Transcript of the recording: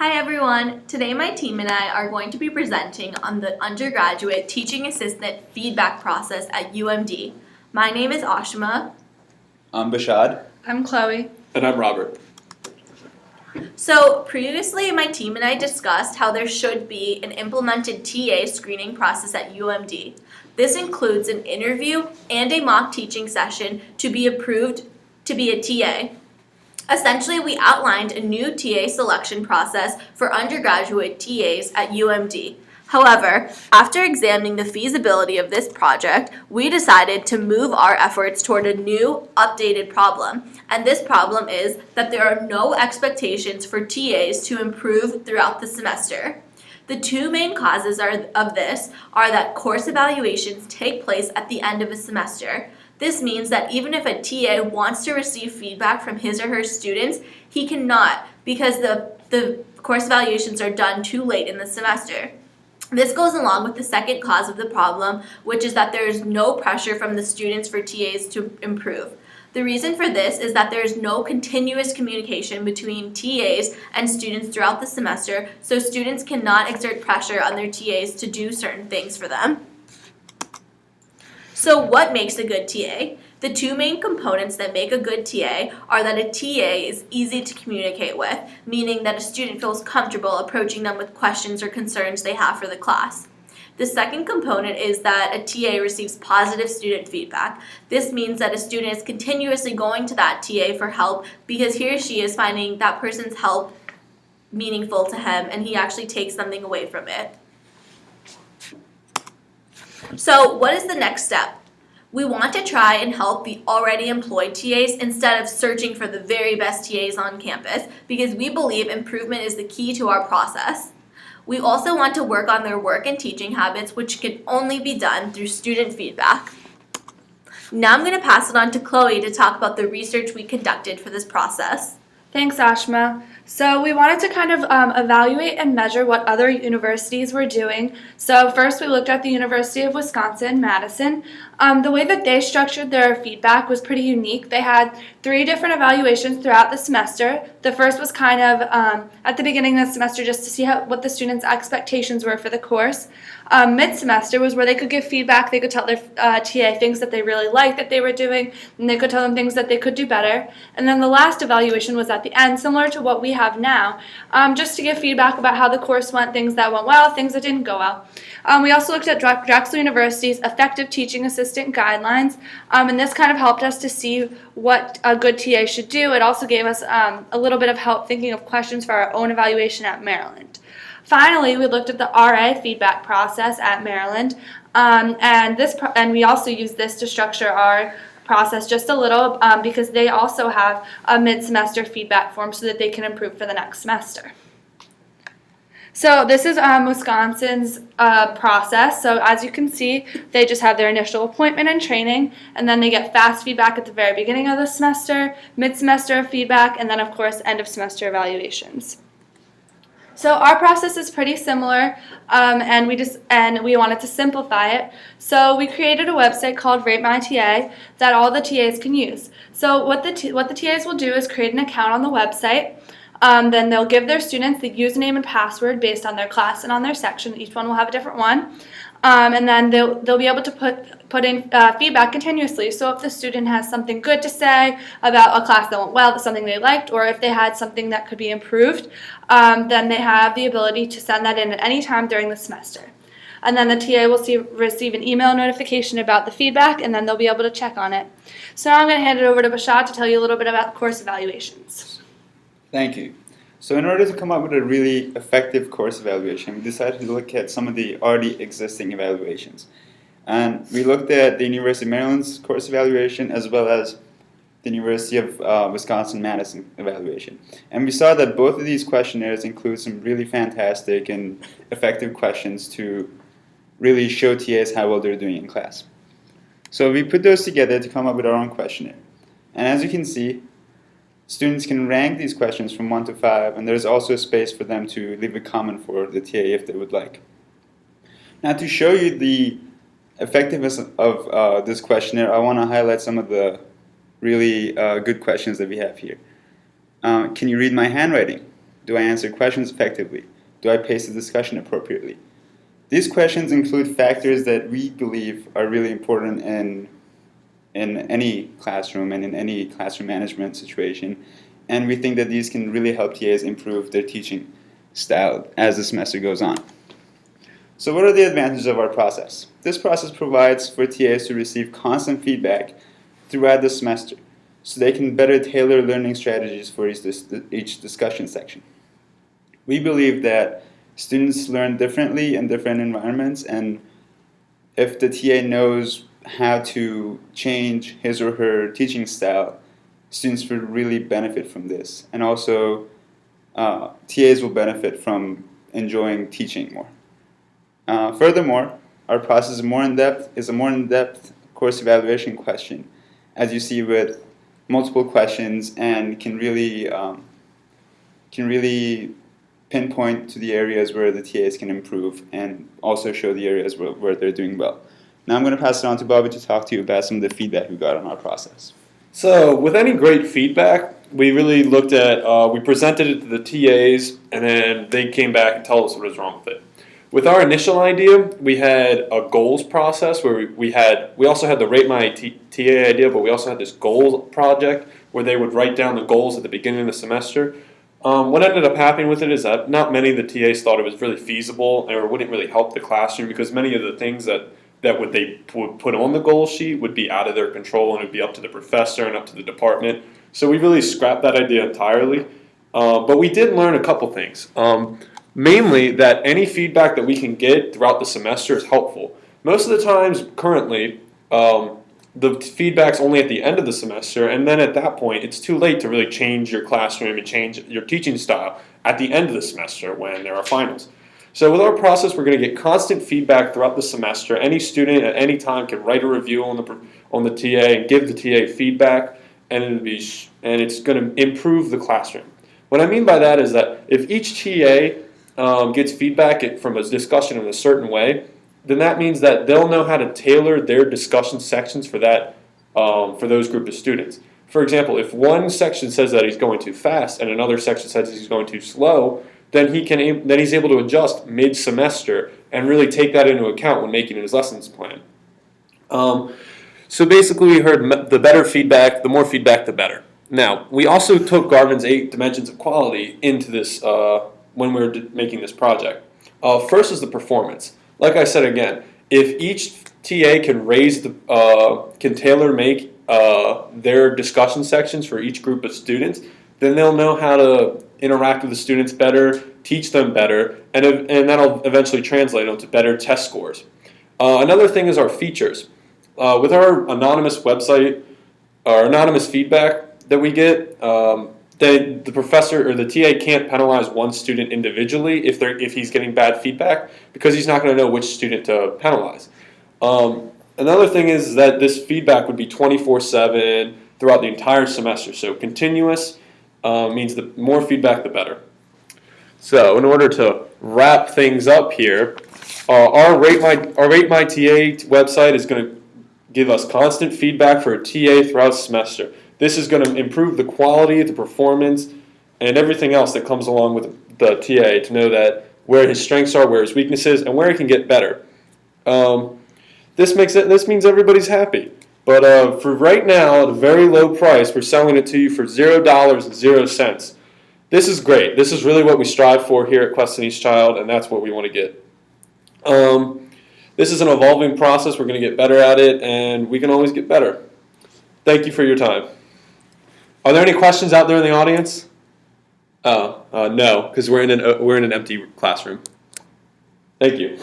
Hi everyone! Today my team and I are going to be presenting on the undergraduate teaching assistant feedback process at UMD. My name is Ashima. I'm Bashad. I'm Chloe. And I'm Robert. So previously my team and I discussed how there should be an implemented TA screening process at UMD. This includes an interview and a mock teaching session to be approved to be a TA. Essentially, we outlined a new TA selection process for undergraduate TAs at UMD. However, after examining the feasibility of this project, we decided to move our efforts toward a new, updated problem. And this problem is that there are no expectations for TAs to improve throughout the semester. The two main causes of this are that course evaluations take place at the end of a semester. This means that even if a TA wants to receive feedback from his or her students, he cannot because the course evaluations are done too late in the semester. This goes along with the second cause of the problem, which is that there is no pressure from the students for TAs to improve. The reason for this is that there is no continuous communication between TAs and students throughout the semester, so students cannot exert pressure on their TAs to do certain things for them. So what makes a good TA? The two main components that make a good TA are that a TA is easy to communicate with, meaning that a student feels comfortable approaching them with questions or concerns they have for the class. The second component is that a TA receives positive student feedback. This means that a student is continuously going to that TA for help because he or she is finding that person's help meaningful to him and he actually takes something away from it. So what is the next step? We want to try and help the already employed TAs instead of searching for the very best TAs on campus because we believe improvement is the key to our process. We also want to work on their work and teaching habits, which can only be done through student feedback. Now I'm going to pass it on to Chloe to talk about the research we conducted for this process. Thanks, Ashima. So we wanted to kind of evaluate and measure what other universities were doing. So first we looked at the University of Wisconsin-Madison. The way that they structured their feedback was pretty unique. They had 3 different evaluations throughout the semester. The first was kind of at the beginning of the semester just to see what the students' expectations were for the course. Mid-semester was where they could give feedback. They could tell their TA things that they really liked that they were doing, and they could tell them things that they could do better. And then the last evaluation was at the end, similar to what we have now, just to give feedback about how the course went, things that went well, things that didn't go well. We also looked at Drexel University's Effective Teaching Assistant Guidelines, and this kind of helped us to see what a good TA should do. It also gave us a little bit of help thinking of questions for our own evaluation at Maryland. Finally, we looked at the RA feedback process at Maryland, and we also used this to structure our process just a little because they also have a mid-semester feedback form so that they can improve for the next semester. So this is Wisconsin's process. So as you can see, they just have their initial appointment and training, and then they get fast feedback at the very beginning of the semester, mid-semester feedback, and then of course end of semester evaluations. So our process is pretty similar, and we wanted to simplify it. So we created a website called Rate My TA that all the TAs can use. So what the TAs will do is create an account on the website. Then they'll give their students the username and password based on their class and on their section. Each one will have a different one. And then they'll be able to put in feedback continuously. So if the student has something good to say about a class that went well, something they liked, or if they had something that could be improved, then they have the ability to send that in at any time during the semester. And then the TA will receive an email notification about the feedback, and then they'll be able to check on it. So now I'm going to hand it over to Bashad to tell you a little bit about course evaluations. Thank you. So in order to come up with a really effective course evaluation, we decided to look at some of the already existing evaluations. And we looked at the University of Maryland's course evaluation as well as the University of Wisconsin-Madison evaluation. And we saw that both of these questionnaires include some really fantastic and effective questions to really show TAs how well they're doing in class. So we put those together to come up with our own questionnaire. And as you can see, students can rank these questions from 1 to 5, and there's also a space for them to leave a comment for the TA if they would like. Now, to show you the effectiveness of this questionnaire, I want to highlight some of the really good questions that we have here. Can you read my handwriting? Do I answer questions effectively? Do I pace the discussion appropriately? These questions include factors that we believe are really important in any classroom and in any classroom management situation, and we think that these can really help TAs improve their teaching style as the semester goes on. So what are the advantages of our process? This process provides for TAs to receive constant feedback throughout the semester, so they can better tailor learning strategies for each discussion section. We believe that students learn differently in different environments, and if the TA knows how to change his or her teaching style, students will really benefit from this. And also, TAs will benefit from enjoying teaching more. Furthermore, our process is a more in-depth course evaluation question, as you see, with multiple questions, and can really pinpoint to the areas where the TAs can improve, and also show the areas where they're doing well. Now I'm going to pass it on to Bobby to talk to you about some of the feedback we got on our process. So with any great feedback, we really looked at, we presented it to the TAs, and then they came back and told us what was wrong with it. With our initial idea, we had a goals process where we also had the Rate My TA idea, but we also had this goals project where they would write down the goals at the beginning of the semester. What ended up happening with it is that not many of the TAs thought it was really feasible or wouldn't really help the classroom, because many of the things that they would put on the goal sheet would be out of their control, and it would be up to the professor and up to the department. So we really scrapped that idea entirely. But we did learn a couple things. Mainly that any feedback that we can get throughout the semester is helpful. Most of the times currently, the feedback's only at the end of the semester, and then at that point it's too late to really change your classroom and change your teaching style at the end of the semester when there are finals. So with our process, we're going to get constant feedback throughout the semester. Any student at any time can write a review on the TA and give the TA feedback, and it's going to improve the classroom. What I mean by that is that if each TA gets feedback from a discussion in a certain way, then that means that they'll know how to tailor their discussion sections for that for those group of students. For example, if one section says that he's going too fast and another section says he's going too slow, then he's able to adjust mid-semester and really take that into account when making his lessons plan. So basically, we heard the better feedback, the more feedback, the better. Now, we also took Garvin's 8 dimensions of quality into this when we were making this project. First is the performance. Like I said again, if each TA can tailor make their discussion sections for each group of students, then they'll know how to interact with the students better, teach them better, and that'll eventually translate into better test scores. Another thing is our features. With our anonymous website, our anonymous feedback that we get, the professor or the TA can't penalize one student individually if he's getting bad feedback, because he's not going to know which student to penalize. Another thing is that this feedback would be 24/7 throughout the entire semester. So continuous means the more feedback, the better. So in order to wrap things up here, our Rate My TA website is going to give us constant feedback for a TA throughout the semester. This is going to improve the quality, the performance, and everything else that comes along with the TA to know that where his strengths are, where his weaknesses, and where he can get better. This means everybody's happy. But for right now, at a very low price, we're selling it to you for $0.00. This is great. This is really what we strive for here at Quest and East Child, and that's what we want to get. This is an evolving process. We're going to get better at it, and we can always get better. Thank you for your time. Are there any questions out there in the audience? No, because we're in an empty classroom. Thank you.